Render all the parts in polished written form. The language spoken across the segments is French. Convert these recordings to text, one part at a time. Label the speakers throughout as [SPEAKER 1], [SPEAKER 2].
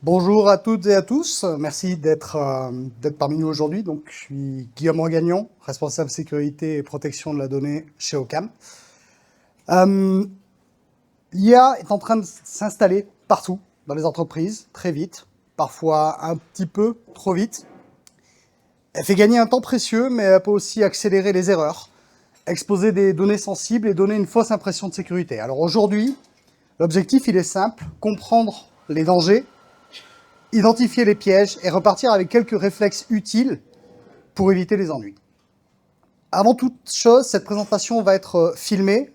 [SPEAKER 1] Bonjour à toutes et à tous, merci d'être parmi nous aujourd'hui. Donc, je suis Guillaume Regagnon, responsable sécurité et protection de la donnée chez Ocam. L'IA est en train de s'installer partout dans les entreprises, très vite, parfois un petit peu trop vite. Elle fait gagner un temps précieux, mais elle peut aussi accélérer les erreurs, exposer des données sensibles et donner une fausse impression de sécurité. Alors aujourd'hui, l'objectif il est simple, comprendre les dangers, identifier les pièges et repartir avec quelques réflexes utiles pour éviter les ennuis. Avant toute chose, cette présentation va être filmée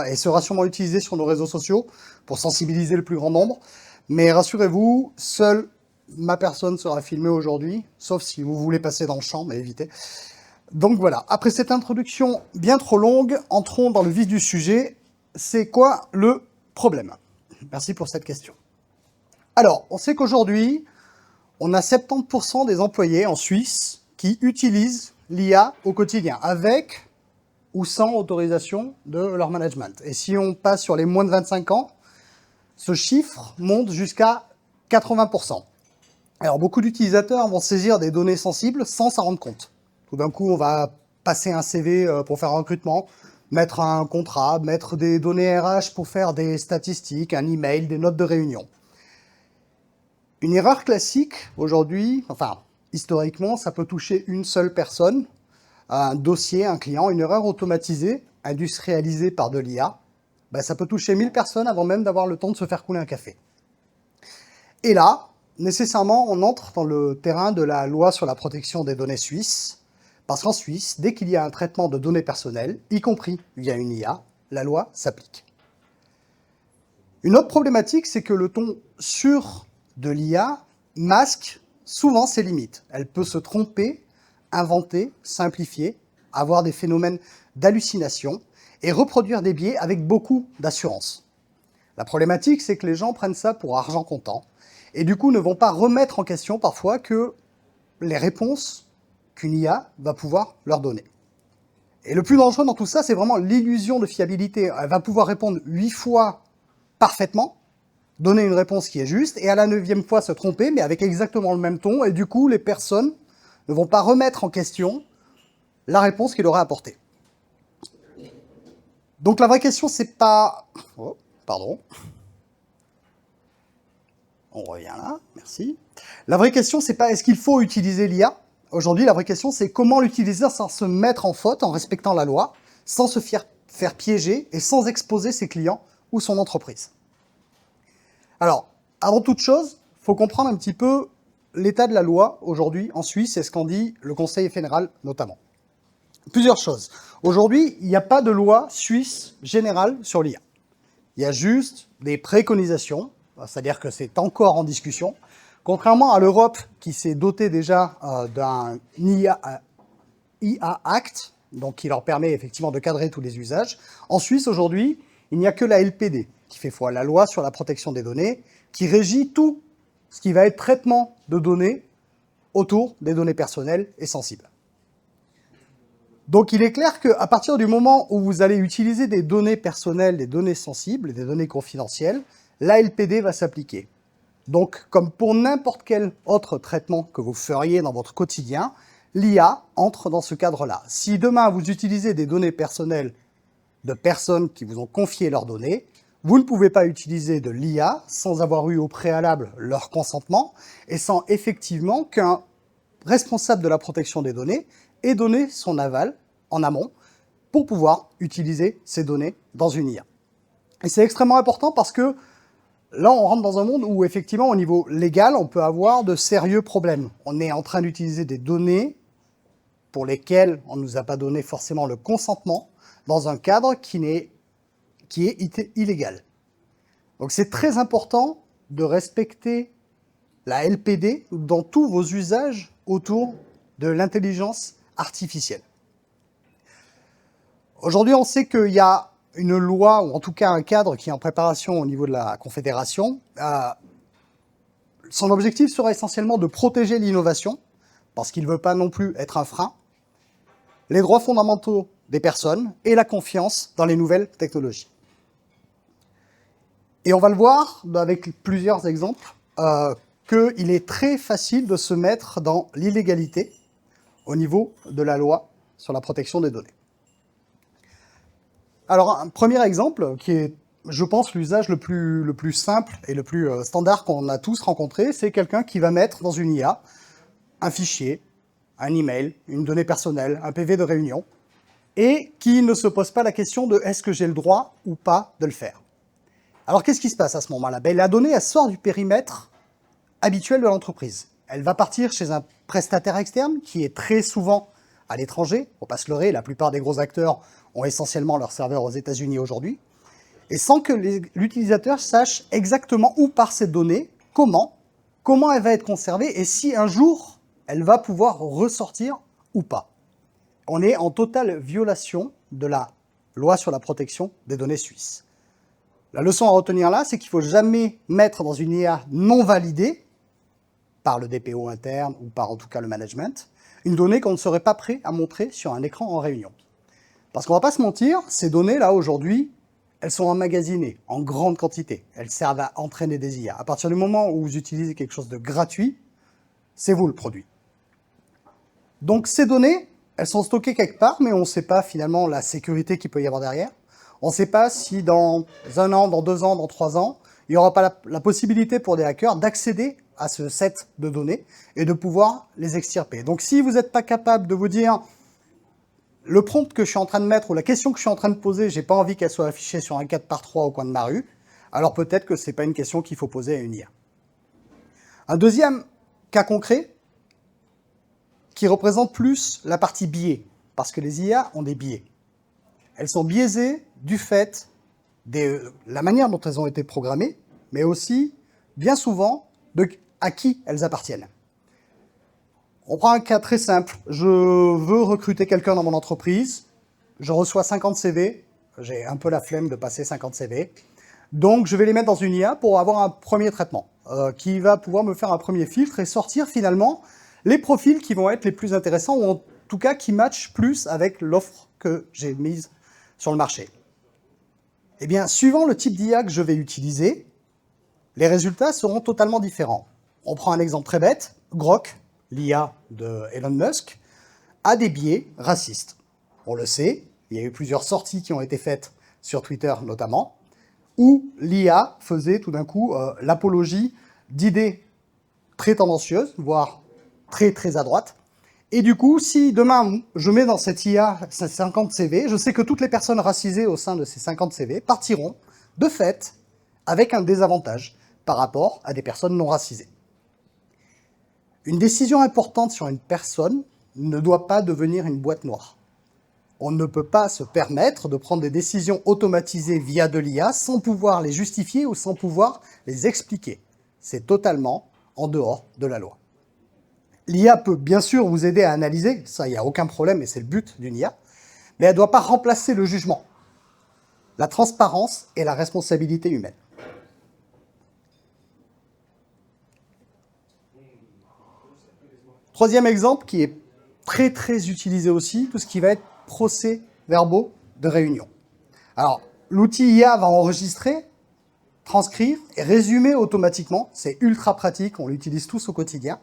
[SPEAKER 1] et sera sûrement utilisée sur nos réseaux sociaux pour sensibiliser le plus grand nombre. Mais rassurez-vous, seule ma personne sera filmée aujourd'hui, sauf si vous voulez passer dans le champ, mais évitez. Donc voilà, après cette introduction bien trop longue, entrons dans le vif du sujet. C'est quoi le problème? Merci pour cette question. Alors, on sait qu'aujourd'hui, on a 70% des employés en Suisse qui utilisent l'IA au quotidien, avec ou sans autorisation de leur management. Et si on passe sur les moins de 25 ans, ce chiffre monte jusqu'à 80%. Alors, beaucoup d'utilisateurs vont saisir des données sensibles sans s'en rendre compte. Tout d'un coup, on va passer un CV pour faire un recrutement, mettre un contrat, mettre des données RH pour faire des statistiques, un email, des notes de réunion. Une erreur classique, aujourd'hui, enfin, historiquement, ça peut toucher une seule personne, un dossier, un client, une erreur automatisée, industrialisée par de l'IA, ça peut toucher 1000 personnes avant même d'avoir le temps de se faire couler un café. Et là, nécessairement, on entre dans le terrain de la loi sur la protection des données suisses, parce qu'en Suisse, dès qu'il y a un traitement de données personnelles, y compris via une IA, la loi s'applique. Une autre problématique, c'est que le ton sûr de l'IA masque souvent ses limites. Elle peut se tromper, inventer, simplifier, avoir des phénomènes d'hallucination et reproduire des biais avec beaucoup d'assurance. La problématique, c'est que les gens prennent ça pour argent comptant et du coup ne vont pas remettre en question parfois que les réponses qu'une IA va pouvoir leur donner. Et le plus dangereux dans tout ça, c'est vraiment l'illusion de fiabilité. Elle va pouvoir répondre 8 fois parfaitement, donner une réponse qui est juste, et à la 9e fois se tromper, mais avec exactement le même ton, et du coup, les personnes ne vont pas remettre en question la réponse qu'il aurait apportée. Donc la vraie question, c'est pas... Oh, pardon. On revient là, merci. La vraie question, c'est pas est-ce qu'il faut utiliser l'IA? Aujourd'hui, la vraie question, c'est comment l'utiliser sans se mettre en faute, en respectant la loi, sans se faire piéger et sans exposer ses clients ou son entreprise. Alors, avant toute chose, il faut comprendre un petit peu l'état de la loi aujourd'hui en Suisse et ce qu'en dit le Conseil fédéral notamment. Plusieurs choses. Aujourd'hui, il n'y a pas de loi suisse générale sur l'IA. Il y a juste des préconisations, c'est-à-dire que c'est encore en discussion. Contrairement à l'Europe qui s'est dotée déjà d'un IA Act, donc qui leur permet effectivement de cadrer tous les usages, en Suisse aujourd'hui, il n'y a que la LPD qui fait foi, la loi sur la protection des données, qui régit tout ce qui va être traitement de données autour des données personnelles et sensibles. Donc il est clair qu'à partir du moment où vous allez utiliser des données personnelles, des données sensibles, des données confidentielles, la LPD va s'appliquer. Donc comme pour n'importe quel autre traitement que vous feriez dans votre quotidien, l'IA entre dans ce cadre-là. Si demain vous utilisez des données personnelles de personnes qui vous ont confié leurs données, vous ne pouvez pas utiliser de l'IA sans avoir eu au préalable leur consentement et sans effectivement qu'un responsable de la protection des données ait donné son aval en amont pour pouvoir utiliser ces données dans une IA. Et c'est extrêmement important parce que là, on rentre dans un monde où effectivement, au niveau légal, on peut avoir de sérieux problèmes. On est en train d'utiliser des données pour lesquelles on ne nous a pas donné forcément le consentement dans un cadre qui est illégal. Donc c'est très important de respecter la LPD dans tous vos usages autour de l'intelligence artificielle. Aujourd'hui, on sait qu'il y a une loi, ou en tout cas un cadre qui est en préparation au niveau de la Confédération. Son objectif sera essentiellement de protéger l'innovation, parce qu'il ne veut pas non plus être un frein, les droits fondamentaux des personnes et la confiance dans les nouvelles technologies. Et on va le voir avec plusieurs exemples qu'il est très facile de se mettre dans l'illégalité au niveau de la loi sur la protection des données. Alors, un premier exemple, qui est, je pense, l'usage le plus simple et le plus standard qu'on a tous rencontré, c'est quelqu'un qui va mettre dans une IA un fichier, un email, une donnée personnelle, un PV de réunion, et qui ne se pose pas la question de est-ce que j'ai le droit ou pas de le faire. Alors, qu'est-ce qui se passe à ce moment-là? La donnée, elle sort du périmètre habituel de l'entreprise. Elle va partir chez un prestataire externe qui est très souvent à l'étranger. Il ne faut pas se leurrer, la plupart des gros acteurs ont essentiellement leur serveur aux États-Unis aujourd'hui. Et sans que l'utilisateur sache exactement où part cette donnée, comment elle va être conservée et si un jour elle va pouvoir ressortir ou pas. On est en totale violation de la loi sur la protection des données suisses. La leçon à retenir là, c'est qu'il ne faut jamais mettre dans une IA non validée, par le DPO interne ou par en tout cas le management, une donnée qu'on ne serait pas prêt à montrer sur un écran en réunion. Parce qu'on ne va pas se mentir, ces données-là aujourd'hui, elles sont emmagasinées en grande quantité. Elles servent à entraîner des IA. À partir du moment où vous utilisez quelque chose de gratuit, c'est vous le produit. Donc ces données, elles sont stockées quelque part, mais on ne sait pas finalement la sécurité qu'il peut y avoir derrière. On ne sait pas si dans 1 an, dans 2 ans, dans 3 ans, il n'y aura pas la possibilité pour des hackers d'accéder à ce set de données et de pouvoir les extirper. Donc si vous n'êtes pas capable de vous dire le prompt que je suis en train de mettre ou la question que je suis en train de poser, j'ai pas envie qu'elle soit affichée sur un 4x3 au coin de ma rue, alors peut-être que ce n'est pas une question qu'il faut poser à une IA. Un deuxième cas concret qui représente plus la partie biais, parce que les IA ont des biais. Elles sont biaisées du fait de la manière dont elles ont été programmées, mais aussi, bien souvent, à qui elles appartiennent. On prend un cas très simple. Je veux recruter quelqu'un dans mon entreprise. Je reçois 50 CV. J'ai un peu la flemme de passer 50 CV. Donc, je vais les mettre dans une IA pour avoir un premier traitement qui va pouvoir me faire un premier filtre et sortir finalement les profils qui vont être les plus intéressants ou en tout cas qui matchent plus avec l'offre que j'ai mise sur le marché. Eh bien, suivant le type d'IA que je vais utiliser, les résultats seront totalement différents. On prend un exemple très bête. Grok, l'IA de Elon Musk, a des biais racistes. On le sait, il y a eu plusieurs sorties qui ont été faites sur Twitter notamment, où l'IA faisait tout d'un coup l'apologie d'idées très tendancieuses, voire très très à droite. Et du coup, si demain je mets dans cette IA 50 CV, je sais que toutes les personnes racisées au sein de ces 50 CV partiront de fait avec un désavantage par rapport à des personnes non racisées. Une décision importante sur une personne ne doit pas devenir une boîte noire. On ne peut pas se permettre de prendre des décisions automatisées via de l'IA sans pouvoir les justifier ou sans pouvoir les expliquer. C'est totalement en dehors de la loi. L'IA peut bien sûr vous aider à analyser, ça il n'y a aucun problème et c'est le but d'une IA, mais elle ne doit pas remplacer le jugement, la transparence et la responsabilité humaine. Troisième exemple qui est très très utilisé aussi, tout ce qui va être procès-verbaux de réunion. Alors, l'outil IA va enregistrer, transcrire et résumer automatiquement. C'est ultra pratique, on l'utilise tous au quotidien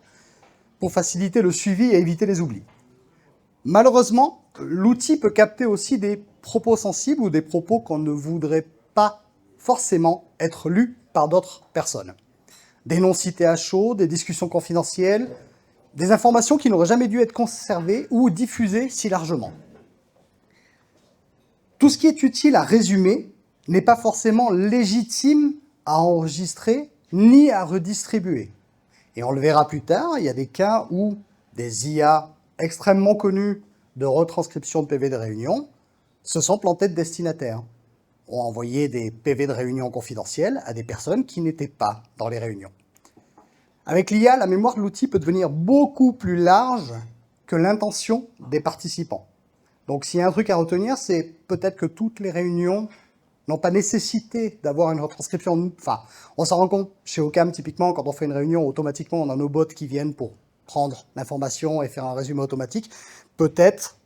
[SPEAKER 1] pour faciliter le suivi et éviter les oublis. Malheureusement, l'outil peut capter aussi des propos sensibles ou des propos qu'on ne voudrait pas forcément être lus par d'autres personnes. Des noms cités à chaud, des discussions confidentielles, des informations qui n'auraient jamais dû être conservées ou diffusées si largement. Tout ce qui est utile à résumer n'est pas forcément légitime à enregistrer ni à redistribuer. Et on le verra plus tard, il y a des cas où des IA extrêmement connus de retranscription de PV de réunion se sont plantés de destinataires, ont envoyé des PV de réunion confidentiels à des personnes qui n'étaient pas dans les réunions. Avec l'IA, la mémoire de l'outil peut devenir beaucoup plus large que l'intention des participants. Donc s'il y a un truc à retenir, c'est peut-être que toutes les réunions n'ont pas nécessité d'avoir une retranscription. Enfin, on s'en rend compte chez Ocam, typiquement, quand on fait une réunion, automatiquement, on a nos bots qui viennent pour prendre l'information et faire un résumé automatique. Peut-être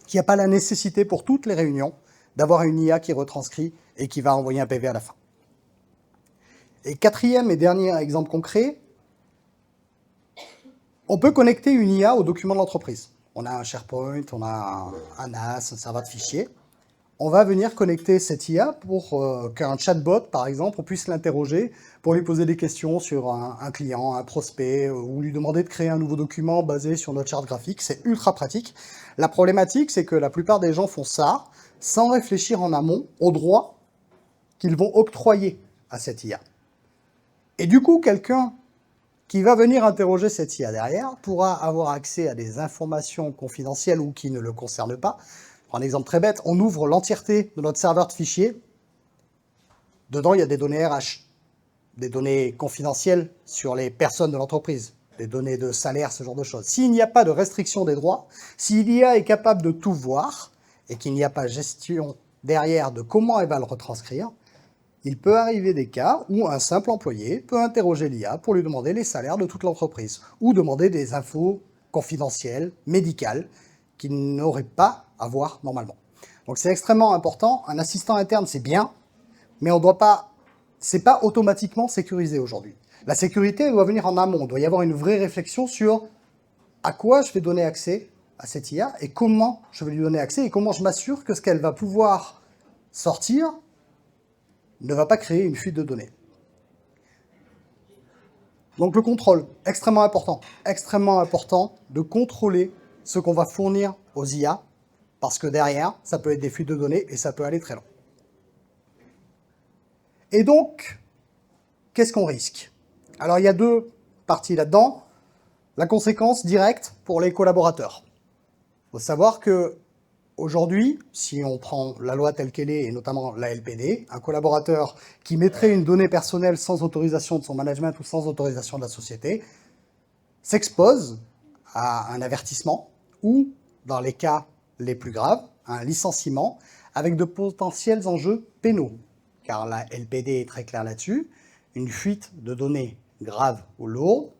[SPEAKER 1] qu'il n'y a pas la nécessité pour toutes les réunions d'avoir une IA qui retranscrit et qui va envoyer un PV à la fin. Et quatrième et dernier exemple concret, On peut connecter une IA au document de l'entreprise. On a un SharePoint, on a un NAS, un serveur de fichiers. On va venir connecter cette IA pour qu'un chatbot, par exemple, on puisse l'interroger pour lui poser des questions sur un client, un prospect, ou lui demander de créer un nouveau document basé sur notre charte graphique. C'est ultra pratique. La problématique, c'est que la plupart des gens font ça sans réfléchir en amont aux droits qu'ils vont octroyer à cette IA. Et du coup, quelqu'un qui va venir interroger cette IA derrière pourra avoir accès à des informations confidentielles ou qui ne le concernent pas. Un exemple très bête, on ouvre l'entièreté de notre serveur de fichiers. Dedans, il y a des données RH, des données confidentielles sur les personnes de l'entreprise, des données de salaire, ce genre de choses. S'il n'y a pas de restriction des droits, si l'IA est capable de tout voir et qu'il n'y a pas gestion derrière de comment elle va le retranscrire, il peut arriver des cas où un simple employé peut interroger l'IA pour lui demander les salaires de toute l'entreprise ou demander des infos confidentielles, médicales, qu'il n'aurait pas à voir normalement. Donc c'est extrêmement important. Un assistant interne, c'est bien, mais on doit pas, c'est pas automatiquement sécurisé aujourd'hui. La sécurité elle doit venir en amont. Il doit y avoir une vraie réflexion sur à quoi je vais donner accès à cette IA et comment je vais lui donner accès et comment je m'assure que ce qu'elle va pouvoir sortir ne va pas créer une fuite de données. Donc le contrôle, extrêmement important de contrôler ce qu'on va fournir aux IA, parce que derrière, ça peut être des fuites de données et ça peut aller très loin. Et donc, qu'est-ce qu'on risque? Alors il y a deux parties là-dedans. La conséquence directe pour les collaborateurs. Il faut savoir que aujourd'hui, si on prend la loi telle qu'elle est, et notamment la LPD, un collaborateur qui mettrait une donnée personnelle sans autorisation de son management ou sans autorisation de la société s'expose à un avertissement ou, dans les cas les plus graves, à un licenciement avec de potentiels enjeux pénaux. Car la LPD est très claire là-dessus. Une fuite de données grave ou lourde,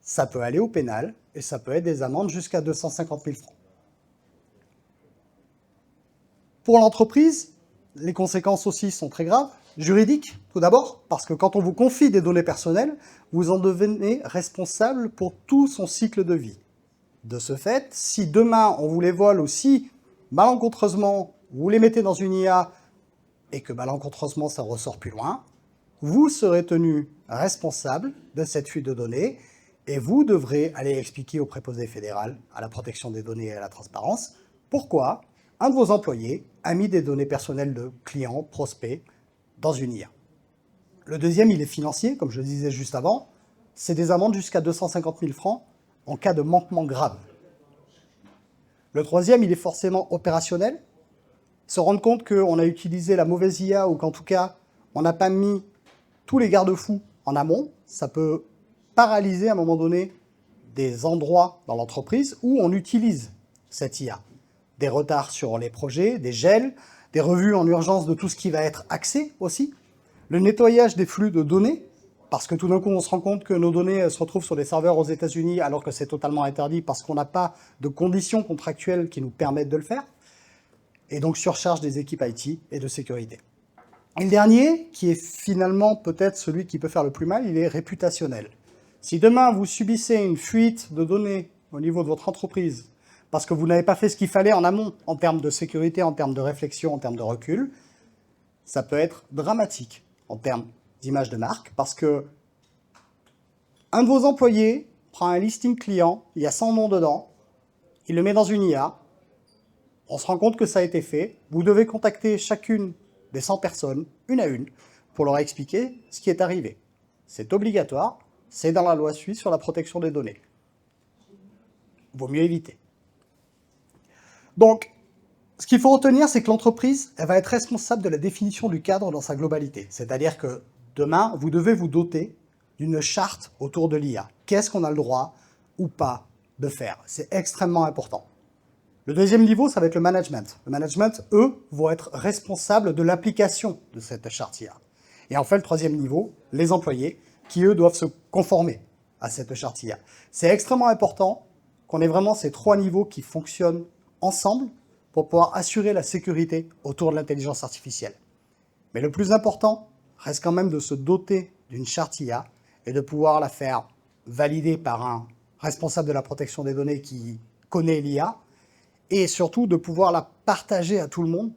[SPEAKER 1] ça peut aller au pénal et ça peut être des amendes jusqu'à 250 000 francs. Pour l'entreprise, les conséquences aussi sont très graves. Juridiques, tout d'abord, parce que quand on vous confie des données personnelles, vous en devenez responsable pour tout son cycle de vie. De ce fait, si demain on vous les vole ou si malencontreusement vous les mettez dans une IA et que malencontreusement ça ressort plus loin, vous serez tenu responsable de cette fuite de données et vous devrez aller expliquer au préposé fédéral à la protection des données et à la transparence pourquoi un de vos employés a mis des données personnelles de clients, prospects, dans une IA. Le deuxième, il est financier, comme je le disais juste avant, c'est des amendes jusqu'à 250 000 francs en cas de manquement grave. Le troisième, il est forcément opérationnel. Se rendre compte qu'on a utilisé la mauvaise IA ou qu'en tout cas, on n'a pas mis tous les garde-fous en amont, ça peut paralyser à un moment donné des endroits dans l'entreprise où on utilise cette IA. Des retards sur les projets, des gels, des revues en urgence de tout ce qui va être accès aussi, le nettoyage des flux de données, parce que tout d'un coup on se rend compte que nos données se retrouvent sur des serveurs aux États-Unis alors que c'est totalement interdit parce qu'on n'a pas de conditions contractuelles qui nous permettent de le faire, et donc surcharge des équipes IT et de sécurité. Et le dernier, qui est finalement peut-être celui qui peut faire le plus mal, il est réputationnel. Si demain vous subissez une fuite de données au niveau de votre entreprise, parce que vous n'avez pas fait ce qu'il fallait en amont, en termes de sécurité, en termes de réflexion, en termes de recul, ça peut être dramatique en termes d'image de marque, parce que un de vos employés prend un listing client, il y a 100 noms dedans, il le met dans une IA, on se rend compte que ça a été fait, vous devez contacter chacune des 100 personnes, une à une, pour leur expliquer ce qui est arrivé. C'est obligatoire, c'est dans la loi suisse sur la protection des données. Vaut mieux éviter. Donc, ce qu'il faut retenir, c'est que l'entreprise, elle va être responsable de la définition du cadre dans sa globalité. C'est-à-dire que demain, vous devez vous doter d'une charte autour de l'IA. Qu'est-ce qu'on a le droit ou pas de faire? C'est extrêmement important. Le deuxième niveau, ça va être le management. Le management, eux, vont être responsables de l'application de cette charte IA. Et enfin, le troisième niveau, les employés, qui eux doivent se conformer à cette charte IA. C'est extrêmement important qu'on ait vraiment ces trois niveaux qui fonctionnent ensemble pour pouvoir assurer la sécurité autour de l'intelligence artificielle. Mais le plus important reste quand même de se doter d'une charte IA et de pouvoir la faire valider par un responsable de la protection des données qui connaît l'IA, et surtout de pouvoir la partager à tout le monde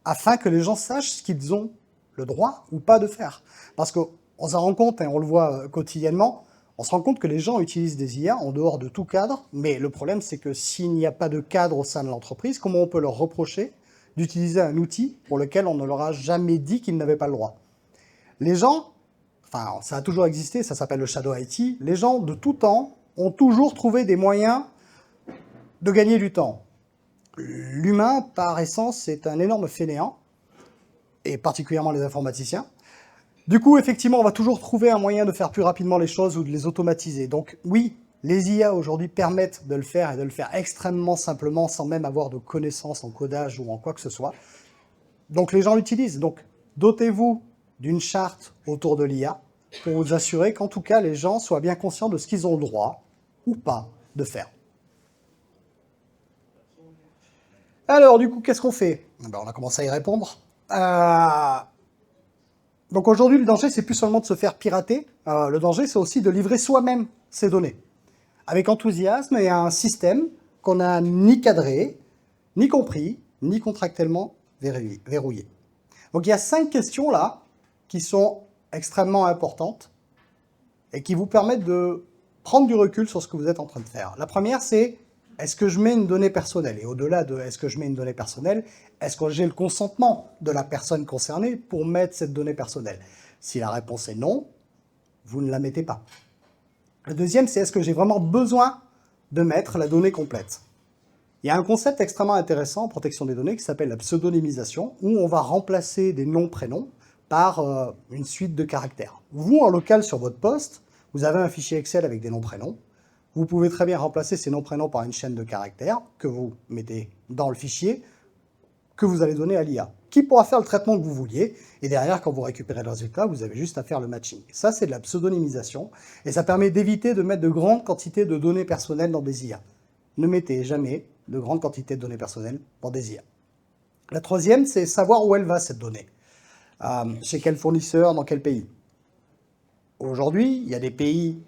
[SPEAKER 1] afin que les gens sachent ce qu'ils ont le droit ou pas de faire. Parce qu'on s'en rend compte, et on le voit quotidiennement, on se rend compte que les gens utilisent des IA en dehors de tout cadre, mais le problème c'est que s'il n'y a pas de cadre au sein de l'entreprise, comment on peut leur reprocher d'utiliser un outil pour lequel on ne leur a jamais dit qu'ils n'avaient pas le droit? Les gens, enfin ça a toujours existé, ça s'appelle le shadow IT, les gens de tout temps ont toujours trouvé des moyens de gagner du temps. L'humain, par essence, est un énorme fainéant, et particulièrement les informaticiens. Du coup, effectivement, on va toujours trouver un moyen de faire plus rapidement les choses ou de les automatiser. Donc oui, les IA aujourd'hui permettent de le faire et de le faire extrêmement simplement sans même avoir de connaissances en codage ou en quoi que ce soit. Donc les gens l'utilisent. Donc dotez-vous d'une charte autour de l'IA pour vous assurer qu'en tout cas les gens soient bien conscients de ce qu'ils ont le droit ou pas de faire. Alors du coup, qu'est-ce qu'on fait? Ben, on a commencé à y répondre. Donc aujourd'hui, le danger, c'est plus seulement de se faire pirater. Le danger, c'est aussi de livrer soi-même ses données. Avec enthousiasme et un système qu'on n'a ni cadré, ni compris, ni contractuellement verrouillé. Donc il y a 5 questions là qui sont extrêmement importantes et qui vous permettent de prendre du recul sur ce que vous êtes en train de faire. La première, c'est est-ce que je mets une donnée personnelle? Et au-delà de est-ce que je mets une donnée personnelle, est-ce que j'ai le consentement de la personne concernée pour mettre cette donnée personnelle? Si la réponse est non, vous ne la mettez pas. Le deuxième, c'est est-ce que j'ai vraiment besoin de mettre la donnée complète? Il y a un concept extrêmement intéressant en protection des données qui s'appelle la pseudonymisation, où on va remplacer des noms-prénoms par une suite de caractères. Vous, en local sur votre poste, vous avez un fichier Excel avec des noms-prénoms. Vous pouvez très bien remplacer ces noms-prénoms par une chaîne de caractères que vous mettez dans le fichier que vous allez donner à l'IA, qui pourra faire le traitement que vous vouliez, et derrière, quand vous récupérez le résultat, vous avez juste à faire le matching. Ça, c'est de la pseudonymisation, et ça permet d'éviter de mettre de grandes quantités de données personnelles dans des IA. Ne mettez jamais de grandes quantités de données personnelles dans des IA. La troisième, c'est savoir où elle va, cette donnée. Chez quel fournisseur, dans quel pays. Aujourd'hui, il y a des pays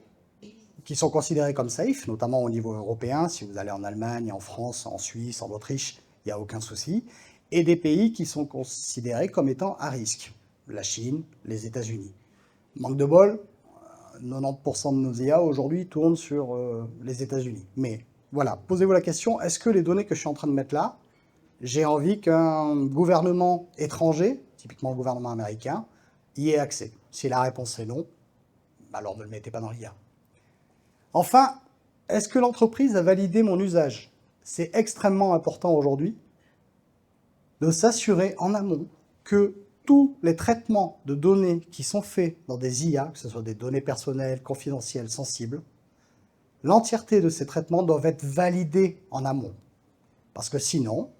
[SPEAKER 1] qui sont considérés comme safe, notamment au niveau européen. Si vous allez en Allemagne, en France, en Suisse, en Autriche, il n'y a aucun souci. Et des pays qui sont considérés comme étant à risque. La Chine, les États-Unis. Manque de bol, 90% de nos IA aujourd'hui tournent sur les États-Unis. Mais voilà, posez-vous la question, est-ce que les données que je suis en train de mettre là, j'ai envie qu'un gouvernement étranger, typiquement le gouvernement américain, y ait accès? Si la réponse est non, alors ne le mettez pas dans l'IA. Enfin, est-ce que l'entreprise a validé mon usage? C'est extrêmement important aujourd'hui de s'assurer en amont que tous les traitements de données qui sont faits dans des IA, que ce soit des données personnelles, confidentielles, sensibles, l'entièreté de ces traitements doivent être validés en amont. Parce que sinon,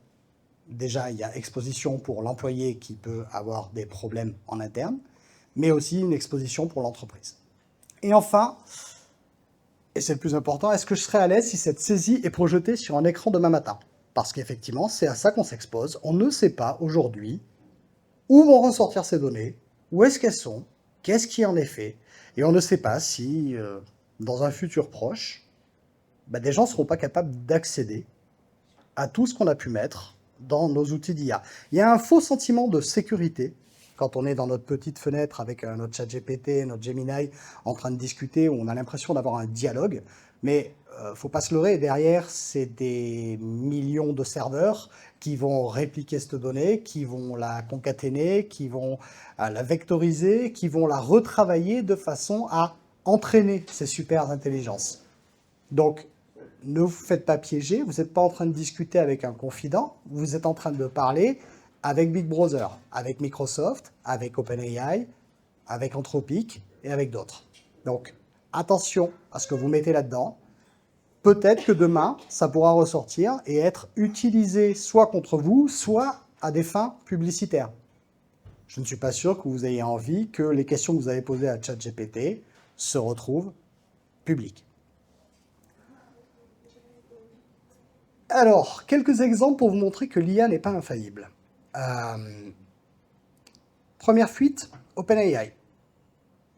[SPEAKER 1] déjà, il y a exposition pour l'employé qui peut avoir des problèmes en interne, mais aussi une exposition pour l'entreprise. Et enfin, et c'est le plus important, est-ce que je serai à l'aise si cette saisie est projetée sur un écran demain matin? Parce qu'effectivement, c'est à ça qu'on s'expose. On ne sait pas aujourd'hui où vont ressortir ces données, où est-ce qu'elles sont, qu'est-ce qui en est fait, et on ne sait pas si, dans un futur proche, des gens ne seront pas capables d'accéder à tout ce qu'on a pu mettre dans nos outils d'IA. Il y a un faux sentiment de sécurité quand on est dans notre petite fenêtre avec notre ChatGPT, notre Gemini, en train de discuter, où on a l'impression d'avoir un dialogue, mais faut pas se leurrer, derrière, c'est des millions de serveurs qui vont répliquer cette donnée, qui vont la concaténer, qui vont la vectoriser, qui vont la retravailler de façon à entraîner ces super intelligences. Donc, ne vous faites pas piéger, vous n'êtes pas en train de discuter avec un confident, vous êtes en train de parler avec Big Brother, avec Microsoft, avec OpenAI, avec Anthropic et avec d'autres. Donc, attention à ce que vous mettez là-dedans. Peut-être que demain, ça pourra ressortir et être utilisé soit contre vous, soit à des fins publicitaires. Je ne suis pas sûr que vous ayez envie que les questions que vous avez posées à ChatGPT se retrouvent publiques. Alors, quelques exemples pour vous montrer que l'IA n'est pas infaillible. Première fuite, OpenAI,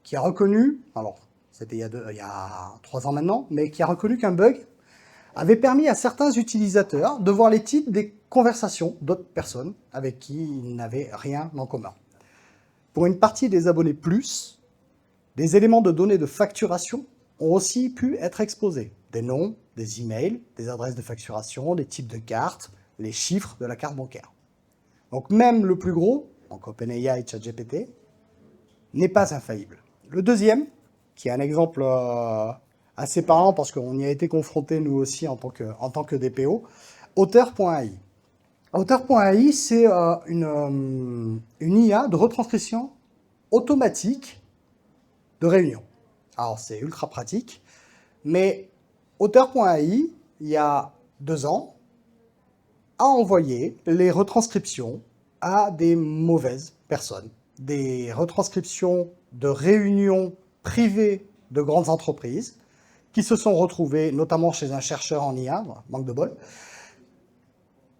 [SPEAKER 1] qui a reconnu, alors c'était il y a 3 ans maintenant, mais qui a reconnu qu'un bug avait permis à certains utilisateurs de voir les titres des conversations d'autres personnes avec qui ils n'avaient rien en commun. Pour une partie des abonnés plus, des éléments de données de facturation ont aussi pu être exposés. Des noms, des emails, des adresses de facturation, des types de cartes, les chiffres de la carte bancaire. Donc même le plus gros, donc OpenAI et ChatGPT, n'est pas infaillible. Le deuxième, qui est un exemple assez parlant parce qu'on y a été confronté nous aussi en tant que DPO, Auteur.ai. Auteur.ai, c'est une IA de retranscription automatique de réunions. Alors c'est ultra pratique, mais Auteur.ai, il y a 2 ans, a envoyé les retranscriptions à des mauvaises personnes, des retranscriptions de réunions privées de grandes entreprises qui se sont retrouvées notamment chez un chercheur en IA, manque de bol.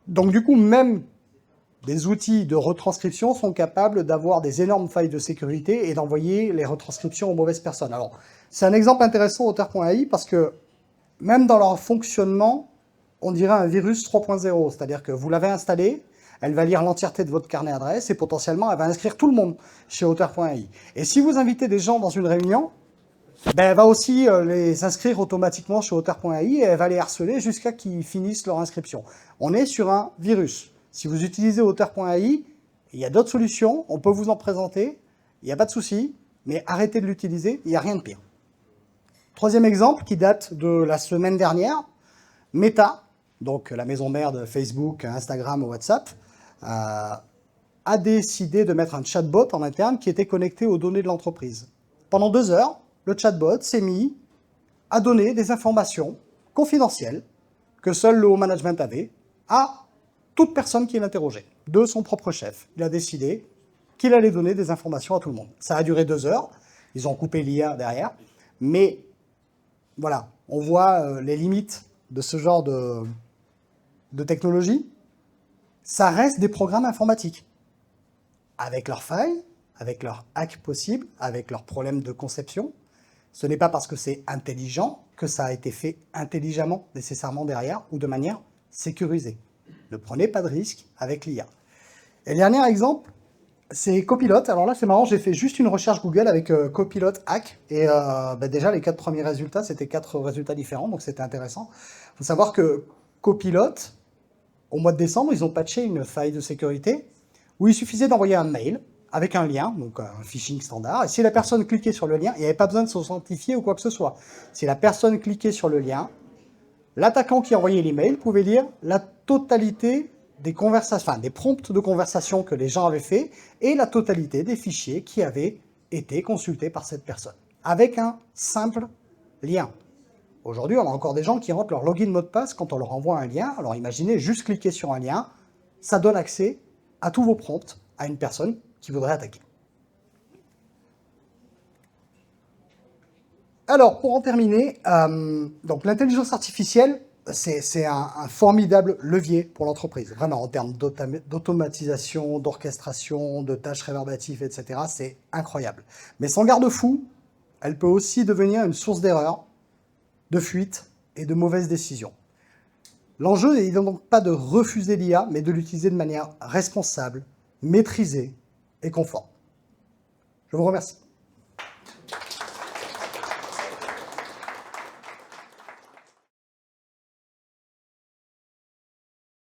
[SPEAKER 1] Donc du coup, même des outils de retranscription sont capables d'avoir des énormes failles de sécurité et d'envoyer les retranscriptions aux mauvaises personnes. Alors, c'est un exemple intéressant, Auteur.ai, parce que même dans leur fonctionnement, on dirait un virus 3.0, c'est-à-dire que vous l'avez installé, elle va lire l'entièreté de votre carnet adresse et potentiellement, elle va inscrire tout le monde chez Auteur.ai. Et si vous invitez des gens dans une réunion, ben, elle va aussi les inscrire automatiquement chez Auteur.ai et elle va les harceler jusqu'à qu'ils finissent leur inscription. On est sur un virus. Si vous utilisez Auteur.ai, il y a d'autres solutions, on peut vous en présenter, il n'y a pas de souci, mais arrêtez de l'utiliser, il n'y a rien de pire. Troisième exemple qui date de la semaine dernière, Meta, donc la maison mère de Facebook, Instagram, WhatsApp, a décidé de mettre un chatbot en interne qui était connecté aux données de l'entreprise. Pendant 2 heures, le chatbot s'est mis à donner des informations confidentielles que seul le haut management avait à toute personne qui l'interrogeait, de son propre chef. Il a décidé qu'il allait donner des informations à tout le monde. Ça a duré 2 heures, ils ont coupé l'IA derrière, mais voilà, on voit les limites de ce genre de technologie. Ça reste des programmes informatiques, avec leurs failles, avec leurs hacks possibles, avec leurs problèmes de conception. Ce n'est pas parce que c'est intelligent que ça a été fait intelligemment, nécessairement derrière, ou de manière sécurisée. Ne prenez pas de risque avec l'IA. Et le dernier exemple, c'est Copilot. Alors là, c'est marrant, j'ai fait juste une recherche Google avec Copilot hack. Et déjà, les 4 premiers résultats, c'était 4 résultats différents, donc c'était intéressant. Il faut savoir que Copilot, au mois de décembre, ils ont patché une faille de sécurité où il suffisait d'envoyer un mail avec un lien, donc un phishing standard, et si la personne cliquait sur le lien, il n'y avait pas besoin de s'authentifier ou quoi que ce soit. Si la personne cliquait sur le lien, l'attaquant qui envoyait l'email pouvait lire la totalité des conversations, enfin des prompts de conversation que les gens avaient fait et la totalité des fichiers qui avaient été consultés par cette personne, avec un simple lien. Aujourd'hui, on a encore des gens qui rentrent leur login mot de passe quand on leur envoie un lien. Alors imaginez, juste cliquer sur un lien, ça donne accès à tous vos prompts à une personne qui voudrait attaquer. Alors, pour en terminer, donc l'intelligence artificielle, c'est un formidable levier pour l'entreprise. Vraiment, en termes d'automatisation, d'orchestration, de tâches rébarbatives, etc., c'est incroyable. Mais sans garde-fou, elle peut aussi devenir une source d'erreurs, de fuites et de mauvaises décisions. L'enjeu n'est donc pas de refuser l'IA, mais de l'utiliser de manière responsable, maîtrisée et conforme. Je vous remercie.